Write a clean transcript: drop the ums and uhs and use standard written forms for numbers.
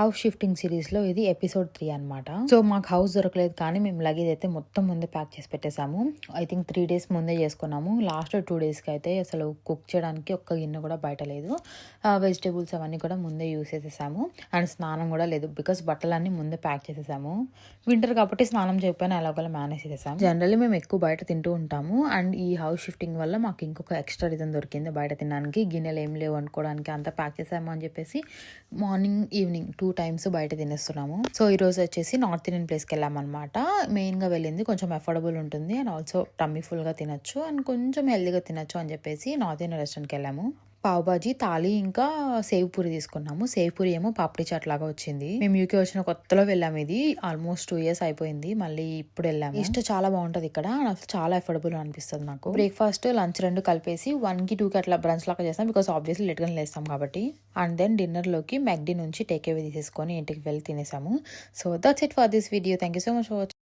House shifting సిరీస్లో ఇది episode 3 అనమాట. సో మాకు హౌస్ దొరకలేదు కానీ మేము లగేజ్ అయితే మొత్తం ముందే ప్యాక్ చేసి పెట్టేసాము. ఐ థింక్ 3 days ముందే చేసుకున్నాము. లాస్ట్ 2 daysకి అయితే అసలు కుక్ చేయడానికి ఒక్క గిన్నె కూడా బయట లేదు. వెజిటేబుల్స్ అవన్నీ కూడా ముందే యూస్ చేసేసాము. అండ్ స్నానం కూడా లేదు బికాస్ బట్టలన్నీ ముందే ప్యాక్ చేసేసాము. వింటర్ కాబట్టి స్నానం చేయకపోయినా ఎలాగోలా మేనేజ్ చేసేసాము. జనరల్లీ మేము ఎక్కువ బయట తింటూ ఉంటాము. అండ్ ఈ హౌస్ షిఫ్టింగ్ వల్ల మాకు ఇంకొక ఎక్స్ట్రా రీజన్ దొరికింది బయట తినడానికి. గిన్నెలు ఏం లేవు అనుకోవడానికి అంతా ప్యాక్ చేసాము అని చెప్పేసి మార్నింగ్ ఈవినింగ్ 2 times బయట తినేస్తున్నాము. సో ఈ రోజు వచ్చేసి నార్త్ ఇండియన్ ప్లేస్కి వెళ్ళామన్నమాట. మెయిన్గా వెళ్ళింది కొంచెం అఫోర్డబుల్ ఉంటుంది అండ్ ఆల్సో టమ్మీ ఫుల్గా తినొచ్చు అండ్ కొంచెం హెల్దీగా తినొచ్చు అని చెప్పేసి నార్త్ ఇండియన్ రెస్టారెంట్కి వెళ్ళాము. పావ్ బాజీ, థాలీ ఇంకా సేవ్ పూరి తీసుకున్నాము. సేవ్ పూరి ఏమో పాపడి చాట్ లాగా వచ్చింది. మేము యూకే వచ్చిన కొత్తలో వెళ్ళాము. ఇది ఆల్మోస్ట్ 2 years అయిపోయింది. మళ్ళీ ఇప్పుడు వెళ్ళాము. టేస్ట్ చాలా బాగుంటది ఇక్కడ. అసలు చాలా అఫోర్డబుల్ అనిపిస్తుంది నాకు. బ్రేక్ఫాస్ట్ లంచ్ 2 కలిపేసి 1కి 2కి అట్లా బ్రంచ్ లాగా చేస్తాం బికాస్ ఆబ్వియస్లీ లేట్గా లేస్తాం కాబట్టి. అండ్ దెన్ డిన్నర్లోకి మెక్డీ నుంచి టేక్ అవే తీసేసుకొని ఇంటికి వెళ్ళి తినేసాము. So that's it for this video. Thank you so much for watching.